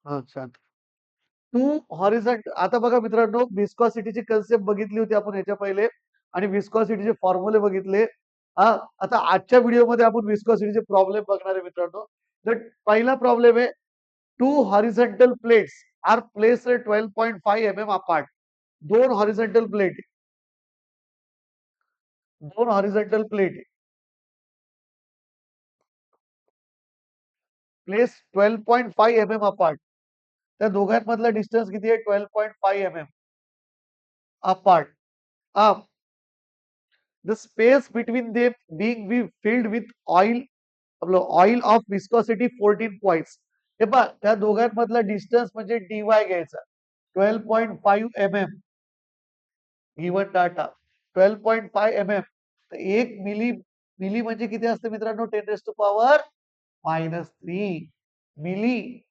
हां, छान. To horizontal आता बघा मित्रांनो, व्हिस्कॉसिटीची कन्सेप्ट बघितली होती आपण ह्याच्या पहिले आणि व्हिस्कॉसिटीचे फॉर्म्युले बघितले. हां, आता आजच्या व्हिडिओमध्ये आपण व्हिस्कॉसिटीचे प्रॉब्लेम बघणार आहे मित्रांनो. तर पहिला प्रॉब्लेम आहे, two horizontal plates are placed 12.5 mm apart. 2 horizontal plate 2 horizontal plate place 12.5 mm apart. त्या दोघांमधला डिस्टन्स किती आहे? 12.5 mm apart. The space between them being filled with oil, आपलं ऑइल ऑफ विस्कॉसिटी 14 पॉइंट्स. हे पहा, त्या दोघांमधला डिस्टन्स म्हणजे dy घ्यायचा. 12.5 mm गिवन डाटा 12.5 mm. तर 1 मिली मिली म्हणजे किती असतं मित्रांनो? 10 रेस टू पॉवर -3 मिली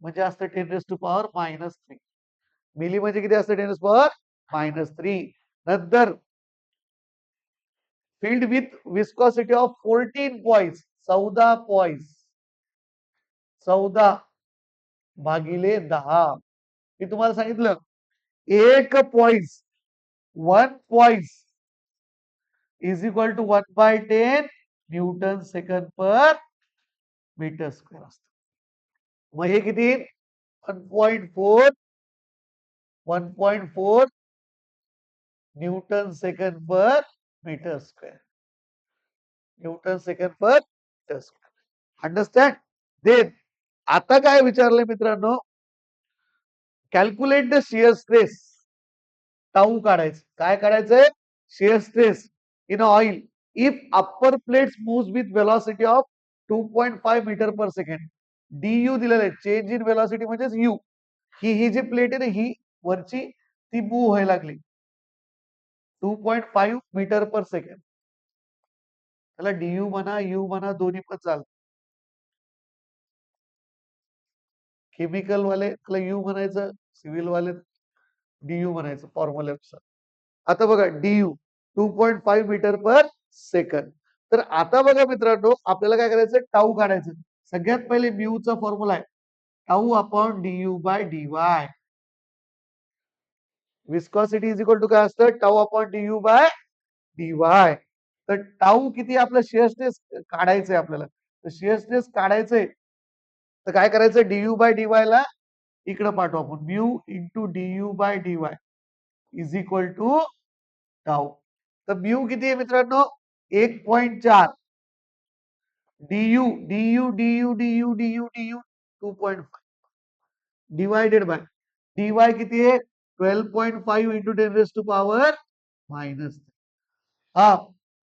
म्हणजे असतं 10 रेस टू पॉवर -3. मिली म्हणजे किती असतं? 10 रेस पॉवर -3. नंतर filled with viscosity of 14 points 14 points 14 भागिले 10. मी तुम्हाला सांगितलं एक points 1 points is equal to 1/10 newton second per metre square असतं. मग हे किती? 1.4 1.4 newton second per metre square. Newton second per metre square. Understand? Then आता काय विचारलंय मित्रांनो? Calculate the shear stress. Tau काढायचं. काय काढायचंय? Shear stress in oil if upper plates moves with velocity of 2.5 metre per second. du दिलेलं आहे. Change in velocity म्हणजेच यू. ही जी प्लेट आहे ना, ही वरची ती मूव्ह व्हायला लागली 2.5 मीटर पर सेकंड. त्याला du म्हणा, यू म्हणा, दोन्ही पण चालतं. केमिकल वाले त्याला यू म्हणायचं, सिव्हिल वाले डीयू म्हणायचं फॉर्म्युल्यानुसार. आता बघा डीयू 2.5 मीटर पर सेकंड. तर आता बघा मित्रांनो, आपल्याला काय करायचं? टाऊ काढायचं. सगळ्यात पहिले म्यूचा फॉर्म्युला आहे tau upon du by dy. Viscosity is equal to काय असतं? Tau upon du by dy. तर टाऊ किती? आपलं शिअर स्ट्रेस काढायचंय आपल्याला. तर शिअर स्ट्रेस काढायचंय तर काय करायचं? डीयू बाय डीवाय ला इकडे पाठवू आपण. Mu into du by dy is equal to tau. तर म्यू किती आहे मित्रांनो? 1.4 du du du du du du 2.5 divided by dy किती आहे? 12.5 into 10 raise to power minus. हा,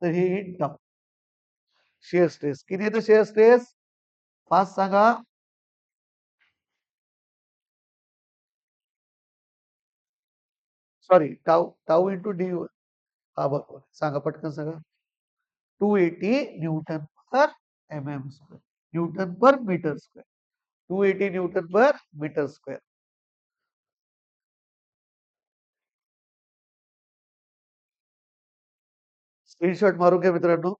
तर हे टाऊ. शेअर स्ट्रेस किती येतं? शेअर स्ट्रेस फास्ट सांगा. Sorry, tau tau into du. हा बरोबर सांगा, पटकन सांगा. 280 newton per mm square. Newton per metre square. 280 newton per metre square. Screenshot मारून घ्या मित्रांनो.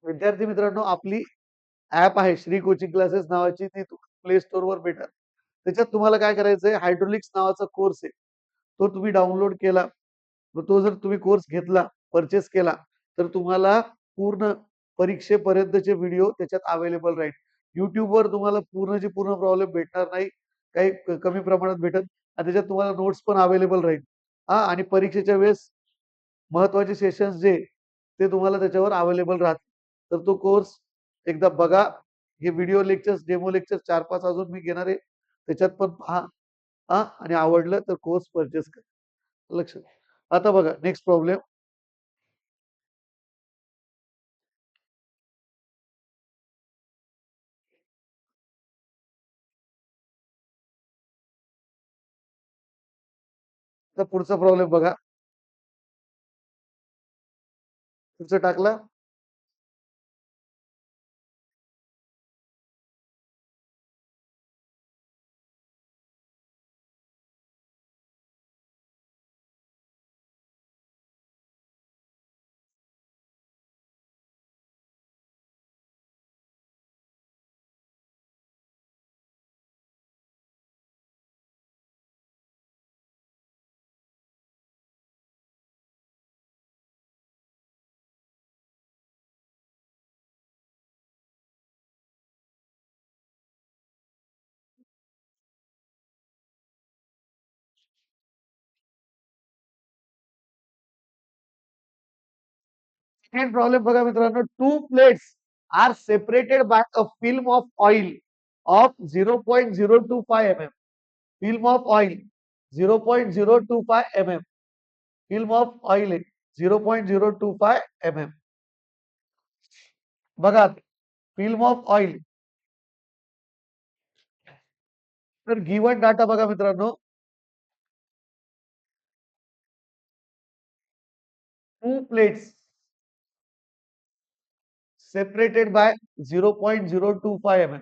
विद्यार्थी मित्रांनो, आपली ऍप आहे श्री कोचिंग क्लासेस नावाची, ती प्ले स्टोर वर भेटेल. त्याच्यात तुम्हाला काय करायचंय? हायड्रोलिक्स नावाचा कोर्स आहे, तो तुम्ही डाउनलोड केला. मग तो जर तुम्ही कोर्स घेतला, परचेस केला, तर तुम्हाला पूर्ण परीक्षेपर्यंतचे व्हिडिओ त्याच्यात अवेलेबल राहील. युट्यूबवर तुम्हाला पूर्णची पूर्ण प्रॉब्लेम भेटणार नाही. काही कमी प्रमाणात भेटत आणि त्याच्यात तुम्हाला नोट्स पण अवेलेबल राहील. हा, आणि परीक्षेच्या वेळेस महत्वाचे सेशन्स जे ते तुम्हाला त्याच्यावर अवेलेबल राहतील. तर तो कोर्स एकदा बघा. हे व्हिडिओ लेक्चर्स, डेमो लेक्चर 4-5 अजून मी घेणार आहे. त्याच्यात पण पहा. आणि आवडलं तर कोर्स परचेस करा. लक्षात. आता बघा नेक्स्ट प्रॉब्लेम. आता पुढचा प्रॉब्लेम बघा. पुढचा टाकला. सेकंड प्रॉब्लेम बघा मित्रांनो, two plates are separated by a film of oil of 0.025 mm. Film of oil 0.025 mm. Film of oil आहे 0.025 mm. बघा फिल्म ऑफ ऑइल. तर गिवन डाटा बघा मित्रांनो, two plates separated by 0.025 mm.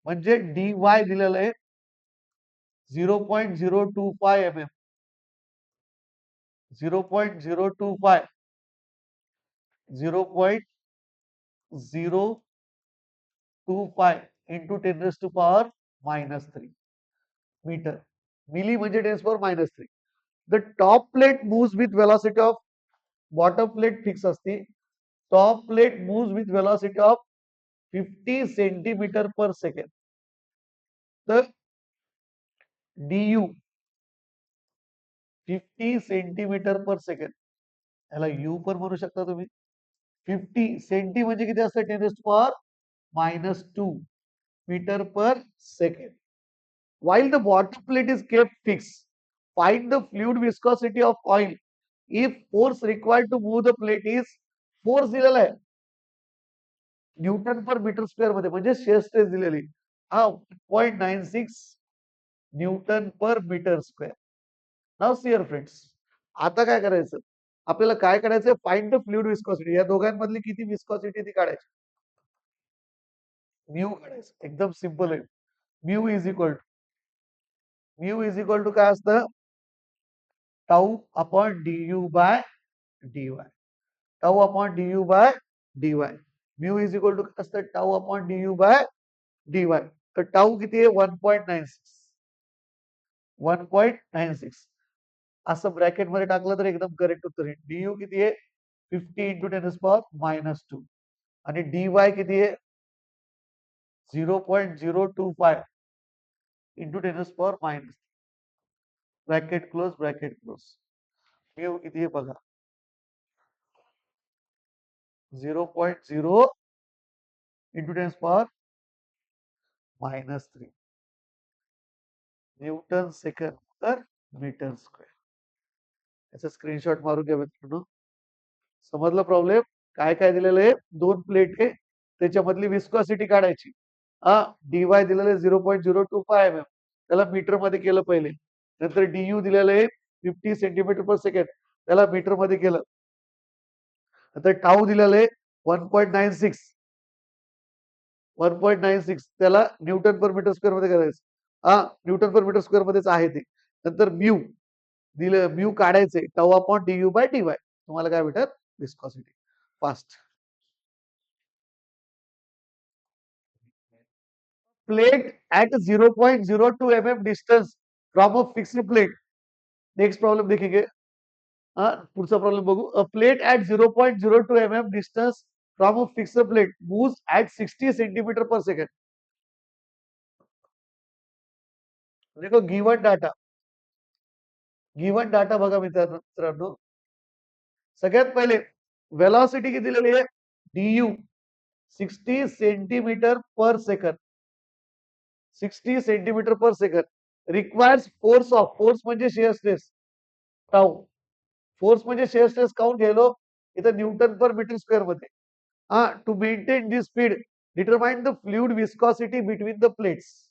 म्हणजे dy दिलेलं आहे 0.025 mm. 0.025 0.025 into 10 raised to power -3 meter. Milli म्हणजे 10 power -3. The top plate moves with velocity of bottom plate fix असते. Top plate moves with velocity of 50 centimeter per second. तर du 50 centimetre per second, याला you पण म्हणू शकता तुम्ही. 50 senti म्हणजे किती असतं 10 raised to power -2 meter per second. While the bottom plate is kept fixed, find the fluid viscosity of oil if force required to move the plate is force दिलेला आहे न्यूटन पर मीटर स्क्वेअर मध्ये, म्हणजे shear stress दिलेली हा 0.96 Newton per metre square. नाव सिअर friends, आता काय करायचं आपल्याला, काय करायचं, फाइंड द फ्लुइड विस्कॉसिटी. या दोघांमधली किती विस्कॉसिटी ती काढायची. म्यू काढायचं, एकदम सिंपल आहे. म्यू इज इक्वल टू काय असतं, tau upon du by dy. Tau upon du by dy. Mu is equal to काय असतं, tau upon du by dy. तर टाऊ किती आहे 1.96. 1.96 असं ब्रॅकेट मध्ये टाकलं तर एकदम करेक्ट उत्तर आहे. डीयू किती आहे 50 इंटू 10 पॉवर -2 आणि डीवाय किती आहे 0.025 into 10 power minus. Bracket close, bracket close. Mu किती आहे बघा 0.0 इंटू 10 पॉवर -3 न्यूटन सेकंड तर मीटर स्क्वेअर. याचा स्क्रीनशॉट मारून घ्या मित्रांनो. समजलं प्रॉब्लेम. काय काय दिलेलं आहे, दोन प्लेट आहे त्याच्यामधली विस्कॉसिटी काढायची. डीवाय दिलेलं आहे 0.025 mm, त्याला मीटर मध्ये केलं पहिले. नंतर डीयू दिलेलं आहे 50 सेंटीमीटर पर सेकंड, त्याला मीटर मध्ये केलं. नंतर टाऊ दिलेलं आहे 1.96 त्याला न्यूटन पर मीटर स्क्वेअर मध्ये करायचं. न्यूटन पर मीटर स्क्वेअर मध्येच आहे ते. नंतर म्यू दिलं, म्यू काढायचे tau upon du by dy. तुम्हाला काय भेटत, viscosity. Fast. Plate at 0.02 mm distance from a fixed plate. Next problem देखेंगे. पुढचा प्रॉब्लेम बघू. A plate at 0.02 mm distance from a fixed plate moves at 60 centimetre per second. देखो given data बघा मित्रांनो. सगळ्यात पहिले वेलॉसिटी किती दिलेली आहे, du 60 centimetre per second. 60 centimetre per second. Requires force म्हणजे शेअर स्ट्रेस टाऊ. फोर्स म्हणजे शेअर स्ट्रेस काउंट घ्यायलो इथं न्यूटन पर मीटर स्क्वेअर मध्ये. To maintain this speed determine the fluid viscosity between the plates.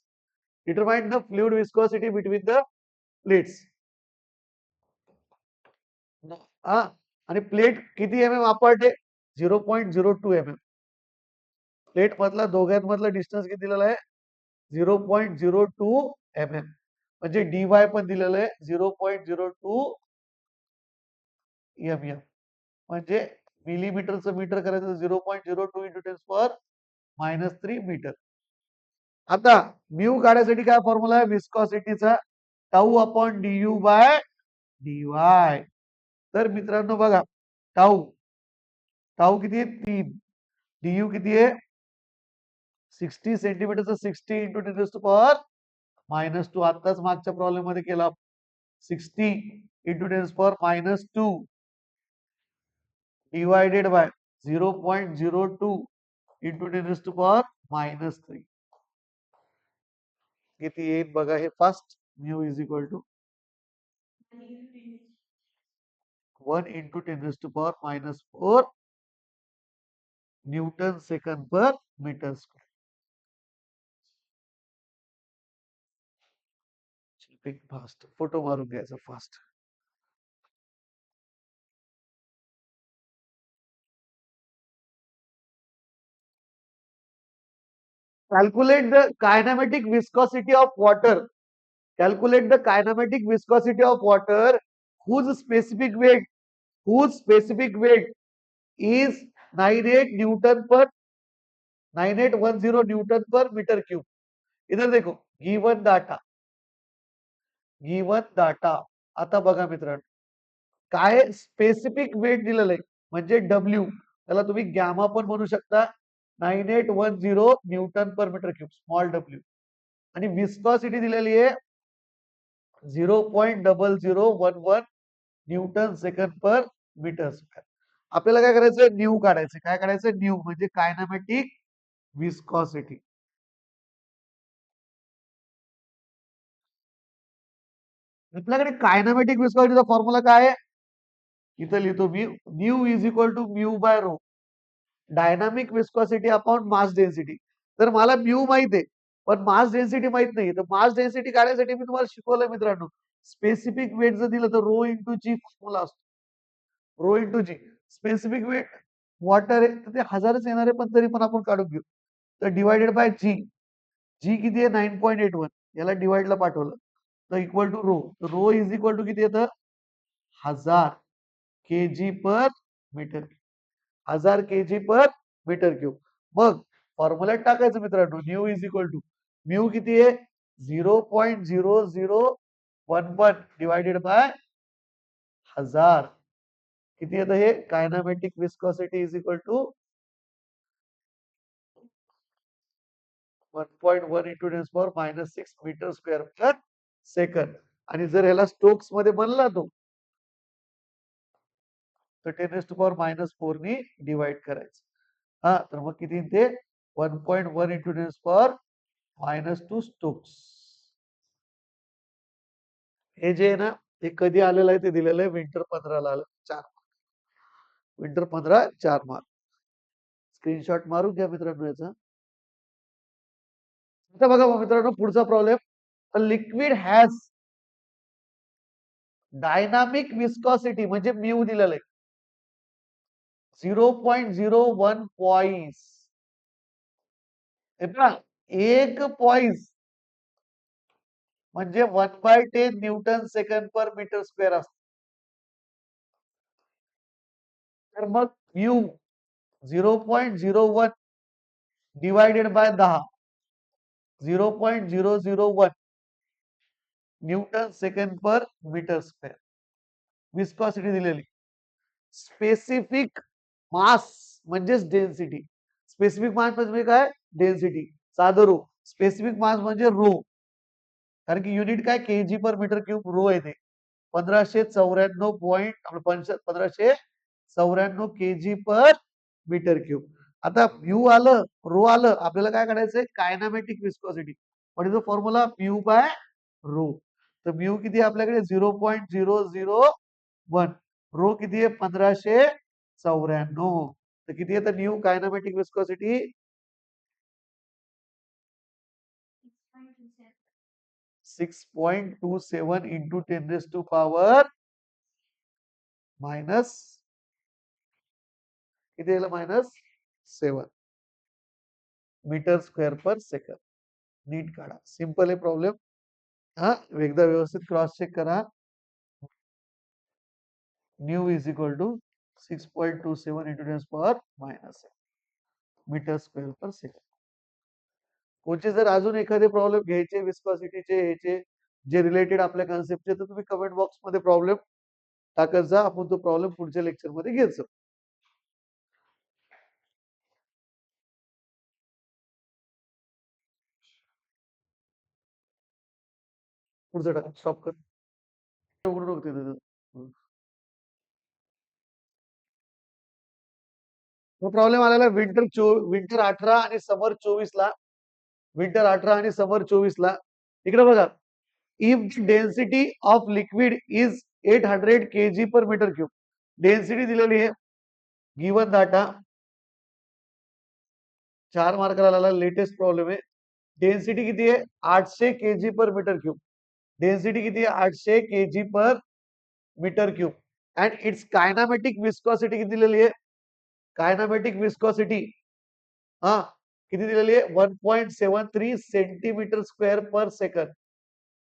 Determine the fluid viscosity between the plates. आणि plate किती M M apart आहे 0.02 mm. Plate मधला दोघांमधला distance किती दिलेला आहे 0.02 mm. म्हणजे डीवाय पण दिलेलं आहे 0.02 mm. म्हणजे मिलीमीटरचं मीटर करायचं 0.02 इंटू 10 पॉवर -3 मीटर. आता म्यू काढायसाठी काय फॉर्म्युला आहे विस्कॉसिटीचा, tau upon du by dy. तर मित्रांनो बघा, टाऊ टाऊ किती आहे 3, डीयू किती आहे 60 सेंटीमीटरचं 60 इंटू 10 पॉवर -2. आताच मागच्या प्रॉब्लेम मध्ये केला. 60 into 10 to the power minus 2 divided by 0.02 into 10 to the power minus 3. किती येईल बघा हे fast. Mu is equal to 1 into 10 to the power minus 4 newton second per metre square. Fast photo मारून घ्यायचा fast. Calculate the kinematic viscosity of water. Calculate the kinematic viscosity of water whose specific weight is 98 newton per 9810 newton per metre cube. इधर देखो given data. आता बघा मित्रांनो काय specific weight दिलेलं आहे म्हणजे डब्ल्यू, त्याला तुम्ही गॅमा पण म्हणू शकता. 9810 newton per metre cube small W. आणि विस्कॉसिटी दिलेली आहे 0.0011 Newton second per metre square. आपल्याला काय करायचं न्यू काढायचं. काय काढायचं न्यू म्हणजे कायनामॅटिक विस्कॉसिटी. आपल्याकडे कायनामॅटिक विस्कॉसिटीचा फॉर्म्युला काय आहे इथं लिहितो मी. Nu is equal to mu by rho dynamic viscosity upon mass density. तर मला म्यू माहित आहे पण मास डेन्सिटी माहित नाही. तर मास डेन्सिटी काढण्यासाठी मी तुम्हाला शिकवलं मित्रांनो. स्पेसिफिक वेट जर दिलं तर रो इंटू जी फॉर्म्युला असतो. रो इंटू जी स्पेसिफिक वेट वॉटर आहे तर ते हजारच येणार आहे पण तरी पण आपण काढून घेऊ. तर डिवायडेड बाय जी. जी किती आहे 9.81. याला डिवाइडला पाठवलं तर equal to rho. Rho is equal to किती येतं 1000 kg per meter. 1000 kg per metre cube. मग फॉर्म्युल्यात टाकायचं मित्रांनो nu is equal to mu किती आहे 0.0011 डिवायडेड बाय 1000. किती येतं हे kinematic viscosity is equal to 1.1 into 10 to the power minus 6 meter square per second. आणि जर ह्याला स्टोक्स मध्ये बनला तो तर 10 to the power minus 4 नी डिवाइड करायचं. हा तर मग किती ते 1.1 into 10 to the power minus 2 Stokes. हे जे आहे ना ते कधी आलेलं आहे ते दिलेलं आहे विंटर 15 ला आलं 4 विंटर 15 4 मार्क. स्क्रीनशॉट मारून घ्या मित्रांनो याचा. आता बघा मित्रांनो पुढचा problem. Liquid has dynamic viscosity म्हणजे म्यू दिलेलं आहे 0.01 पॉइस. एक पॉइस म्हणजे 1/10 newton second per metre square असतो. तर मग mu 0.01 divided by 10 0.001 newton second per metre square viscosity दिलेली. स्पेसिफिक मास म्हणजेच डेन्सिटी. स्पेसिफिक मास म्हणजे काय डेन्सिटी साधं रो. स्पेसिफिक मास म्हणजे रो कारण की युनिट काय केजी पर मीटर क्यूब रो आहे ते 1594 केजी पर मीटर क्यूब. आता म्यू आलं रो आलं आपल्याला काय काढायचंय कायनामॅटिक विस्कॉसिटी. पण इथं फॉर्म्युला म्यू बाय रो. तर म्यू किती आहे आपल्याकडे 0.001. रो किती आहे 1594. तर किती येतं nu kinematic viscosity 6.27 into 10 to the power minus किती येईल -7 मीटर स्क्वेअर पर सेकंड. नीट काढा सिंपल आहे प्रॉब्लेम. हा एकदा व्यवस्थित क्रॉस चेक करा. Nu is equal to 6.27 into 10 power -7 meter square per second. कोणचे जर अजून एखादे प्रॉब्लेम घ्यायचे विस्कॉसिटीचे ह्याचे जे रिलेटेड आपल्या कन्सेप्टचे तर तुम्ही कमेंट बॉक्स मध्ये प्रॉब्लेम टाकत जा. आपण तो प्रॉब्लेम पुढच्या लेक्चर मध्ये घेत जाऊ. पुढचं टाका स्टॉप कर. उघडू नको तिथं. तो प्रॉब्लेम आलेला विंटर 18 आणि समर 24 ला. विंटर 18 आणि समर 24 ला. इकडे बघा. If density of liquid is 800 kg per metre cube. Density दिलेली आहे. गिवन डाटा 4 मार्काला आलेला लेटेस्ट प्रॉब्लेम आहे. डेन्सिटी किती आहे? 800 kg per metre cube. Density किती आहे? 800 kg per metre cube. And it's kinematic viscosity किती दिलेली आहे? कायनामेटिक विस्कॉसिटी हा किती दिलेली आहे? 1.73 सेंटीमीटर स्क्वेअर पर सेकंड.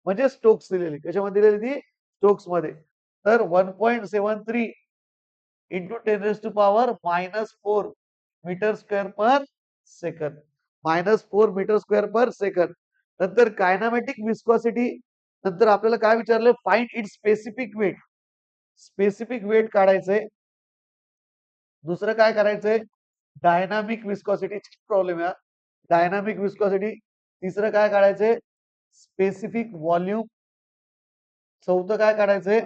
म्हणजे स्टोक्स दिलेली. कशामध्ये दिलेली ती? स्टोक्स मध्ये. तर 1.73 into 10 raise to power -4 metre square per second. -4 metre square per second. नंतर कायनामेटिक विस्कॉसिटी. नंतर आपल्याला काय विचारलंय? Find it specific weight. Specific weight काढायचंय. दुसरं काय करायचंय? डायनामिक विस्कॉसिटी प्रॉब्लेम आहे. Dynamic viscosity. तिसरं काय काढायचंय? Specific volume. चौथं काय काढायचंय?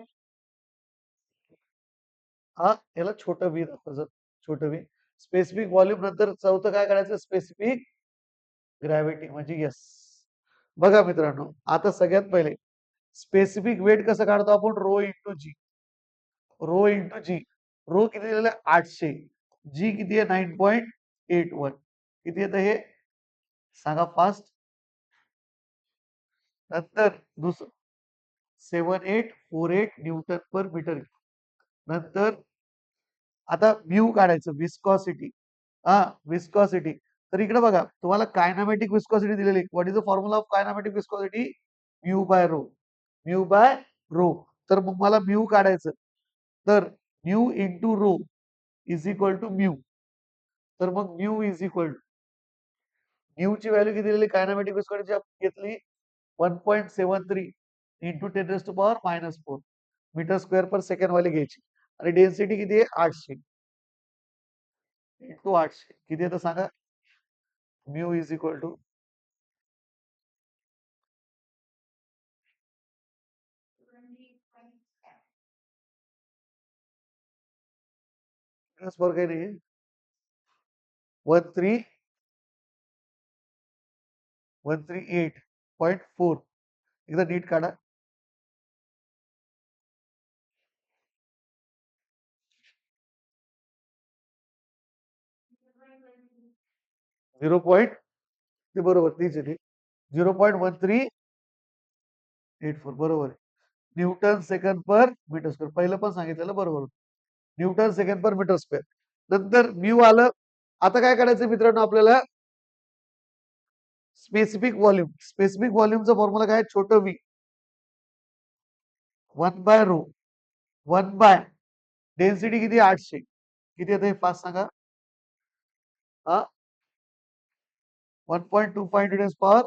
हा याला छोटं व्ही दाखवायचं. छोटं व्ही. Specific volume. नंतर चौथं काय काढायचं? Specific gravity. म्हणजे येस. बघा मित्रांनो, आता सगळ्यात पहिले स्पेसिफिक वेट कसं काढतो आपण? रो इंटू जी. रो इंटू जी. रो किती दिलेलं आहे? 800. जी किती आहे? 9.81. किती येतं हे? सांगा फास्ट. नंतर दुसरं 7848 न्यूटन पर मीटर. नंतर आता म्यू काढायचं. विस्कॉसिटी. हा विस्कॉसिटी. तर इकडे बघा, तुम्हाला कायनामेटिक विस्कॉसिटी दिलेली. What is the formula of kinematic viscosity? Mu by rho. Mu by rho. तर मग मला म्यू काढायचं. तर mu into rho is equal to mu. तर मग mu is equal to mu ची व्हॅल्यू किती दिलेली? कायनामेटिक विस्कॉसिटी घेतली 1.73 into 10 raise to power -4 metre square per second वाली घ्यायची. आणि डेन्सिटी किती आहे? 800 इंटू 800 किती येतं सांगा? Mu is equal to four काही नाही 138.4. एकदा नीट काढा. 0. ते बरोबर तीच आहे. 0.1384 बरोबर आहे. Newton second per metre square. पहिलं पण सांगितलेलं बरोबर. Newton second per metre square. नंतर म्यू आलं. आता काय करायचं मित्रांनो आपल्याला? Specific volume. स्पेसिफिक व्हॉल्यूमचा फॉर्म्युला काय? छोटं V. 1 by rho. 1 by density किती? 800. किती येतं हे फास्ट सांगा? हा 1.25 × 10 power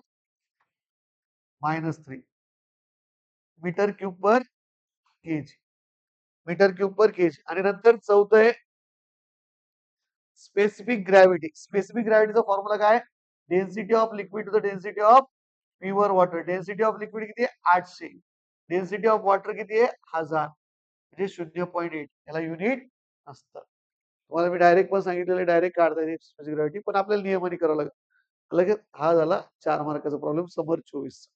-3 metre cube per kg. Metre cube per kg. आणि नंतर चौथं आहे स्पेसिफिक ग्रॅव्हिटी. स्पेसिफिक ग्रॅव्हिटीचा फॉर्म्युला काय? Density of liquid to the density of pure water. Density of liquid किती आहे? 800. डेन्सिटी ऑफ वॉटर किती आहे? 1000. म्हणजे 0.8. याला युनिट असतं. तुम्हाला मी डायरेक्ट पण सांगितलेलं डायरेक्ट काढता येते स्पेसिफिक ग्रॅव्हिटी, पण आपल्याला नियमाने करावं लागेल. लगेच हा झाला 4 मार्काचा प्रॉब्लेम समर 24.